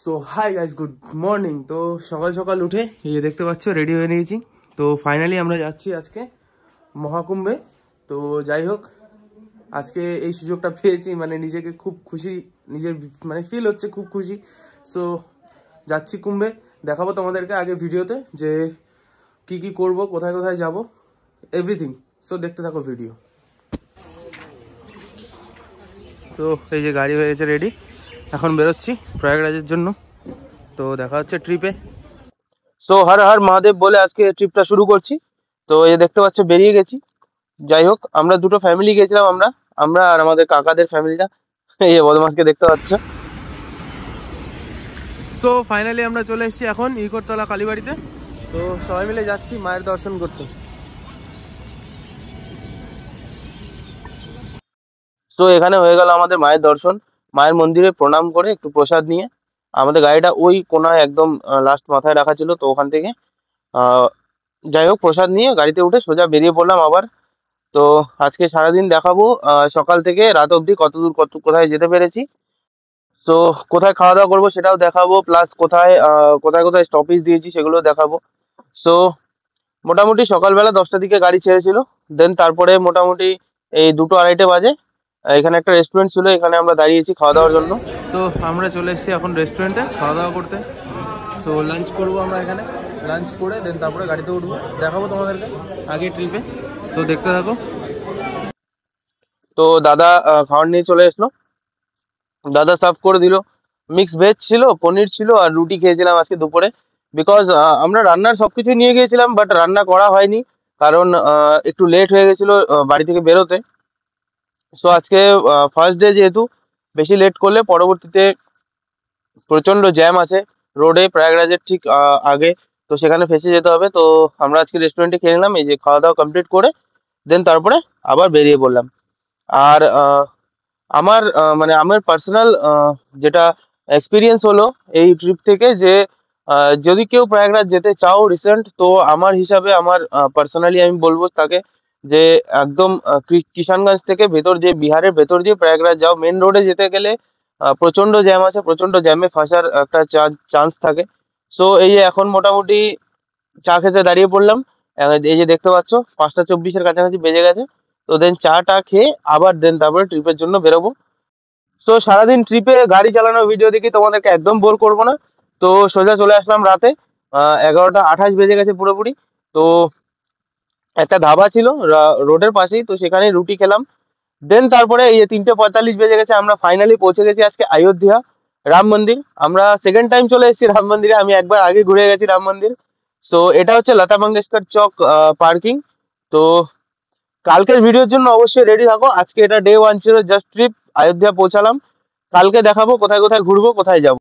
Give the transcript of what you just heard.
So hi guys, good morning. তো সকাল সকাল উঠে এই দেখতে পাচ্ছ রেডি হয়ে নিয়েছি। তো ফাইনালি আমরা যাচ্ছি আজকে মহাকুম্ভে। তো যাই হোক, আজকে এই সুযোগটা পেয়েছি, মানে নিজেকে খুব খুশি, নিজের মানে ফিল হচ্ছে খুব খুশি। সো যাচ্ছি কুম্ভে, দেখাবো তোমাদেরকে আগে ভিডিওতে যে কি কি করব, কোথায় কোথায় যাব, এভরিথিং। সো দেখতে থাকো ভিডিও। তো এই যে গাড়ি হয়ে গেছে রেডি, এখন বেরোচ্ছি প্রয়াগরাজের জন্য। তো দেখা হচ্ছে ট্রিপে। সো হর হর মহাদেব বলে আজকে ট্রিপটা শুরু করছি। তো এই দেখতে পাচ্ছ বেরিয়ে গেছি। যাই হোক, আমরা দুটো ফ্যামিলি গেছিলাম, আমরা আমরা আর আমাদের কাকাদের ফ্যামিলিটা। এই যে বদমাসকে দেখতে পাচ্ছ। সো ফাইনালি আমরা চলে এসেছি এখন ইকরতলা কালীবাড়িতে। তো সবাই মিলে যাচ্ছি মায়ের দর্শন করতে। তো এখানে হয়ে গেল আমাদের মায়ের দর্শন। মায়ের মন্দিরে প্রণাম করে একটু প্রসাদ নিয়ে আমাদের গাড়িটা ওই কোনায় একদম লাস্ট মাথায় রাখা ছিল, তো ওখান থেকে আহ যাই হোক প্রসাদ নিয়ে গাড়িতে উঠে সোজা বেরিয়ে পড়লাম আবার। তো আজকে সারাদিন দেখাবো সকাল থেকে রাত অবধি কতদূর কোথায় যেতে পেরেছি। তো কোথায় খাওয়া দাওয়া করবো সেটাও দেখাবো, প্লাস কোথায় কোথায় কোথায় স্টপেজ দিয়েছি সেগুলো দেখাবো। সো মোটামুটি সকালবেলা 10টার দিকে গাড়ি ছেড়েছিল। দেন তারপরে মোটামুটি এই 2-2:30 বাজে এখানে একটা রেস্টুরেন্ট ছিল, এখানে আমরা দাঁড়িয়েছি খাওয়া দাওয়ার জন্য। তো আমরা চলে এসেছি এখন রেস্টুরেন্টে খাওয়া দাওয়া করতে। সো লাঞ্চ করবো আমরা এখানে, লাঞ্চ করে দেন তারপরে গাড়িতে উঠবো, দেখাবো তোমাদেরকে আগে ট্রিপে। তো দেখতে থাকো। তো দাদা খাবার নিয়ে চলে এসলো, দাদা সার্ভ করে দিল। মিক্স ভেজ ছিল, পনির ছিল, আর রুটি খেয়েছিলাম আজকে দুপুরে। বিকজ আমরা রান্নার সবকিছু নিয়ে গিয়েছিলাম, বাট রান্না করা হয়নি, কারণ একটু লেট হয়ে গেছিল বাড়ি থেকে বেরোতে। সো আজকে ফার্স্ট ডে যেহেতু, বেশি লেট করলে পরবর্তীতে প্রচন্ড জ্যাম আছে রোডে প্রয়াগরাজের ঠিক আগে, তো সেখানে ফেঁসে যেতে হবে। তো আমরা আজকে রেস্টুরেন্টে খেয়ে নিলাম, এই যে খাওয়া দাওয়া কমপ্লিট করে দেন তারপরে আবার বেরিয়ে পড়লাম। আর আমার মানে আমার পার্সোনাল যেটা এক্সপিরিয়েন্স হলো এই ট্রিপ থেকে, যে যদি কেউ প্রয়াগরাজ যেতে চাও রিসেন্ট, তো আমার হিসাবে আমার পার্সোনালি আমি বলবো তাকে যে একদম কিষানগঞ্জ থেকে ভেতর দিয়ে, বিহারের ভেতর দিয়ে প্রয়াগরাজ যাও। মেন রোডে যেতে গেলে প্রচন্ড জ্যাম আছে, প্রচন্ড জ্যামে ফাঁসার একটা চান্স থাকে। সো এই যে এখন মোটামুটি চা খেতে দাঁড়িয়ে পড়লাম। এই যে দেখতে পাচ্ছ 5টা 24-এর কাছাকাছি বেজে গেছে। তো দেন চাটা খেয়ে আবার দেন তারপরে ট্রিপের জন্য বেরোবো। তো সারাদিন ট্রিপে গাড়ি চালানোর ভিডিও দেখি তোমাদেরকে একদম বোর করবো না। তো সোজা চলে আসলাম রাতে, 11টা 28 বেজে গেছে পুরোপুরি। তো একটা ধাবা ছিল রোডের পাশেই, তো সেখানে রুটি খেলাম। দেন তারপরে এই 3:45 বেজে গেছে, আমরা ফাইনালি পৌঁছে গেছি আজকে অযোধ্যা রাম মন্দির। আমরা সেকেন্ড টাইম চলে এসেছি রাম মন্দিরে, আমি একবার আগে ঘুরে গেছি রাম মন্দির। সো এটা হচ্ছে লতা মঙ্গেশকর চক পার্কিং। তো কালকের ভিডিওর জন্য অবশ্যই রেডি থাকো। আজকে এটা ডে 1 ছিল, জাস্ট ট্রিপ, অযোধ্যা পৌঁছালাম। কালকে দেখাবো কোথায় কোথায় ঘুরবো, কোথায় যাবো।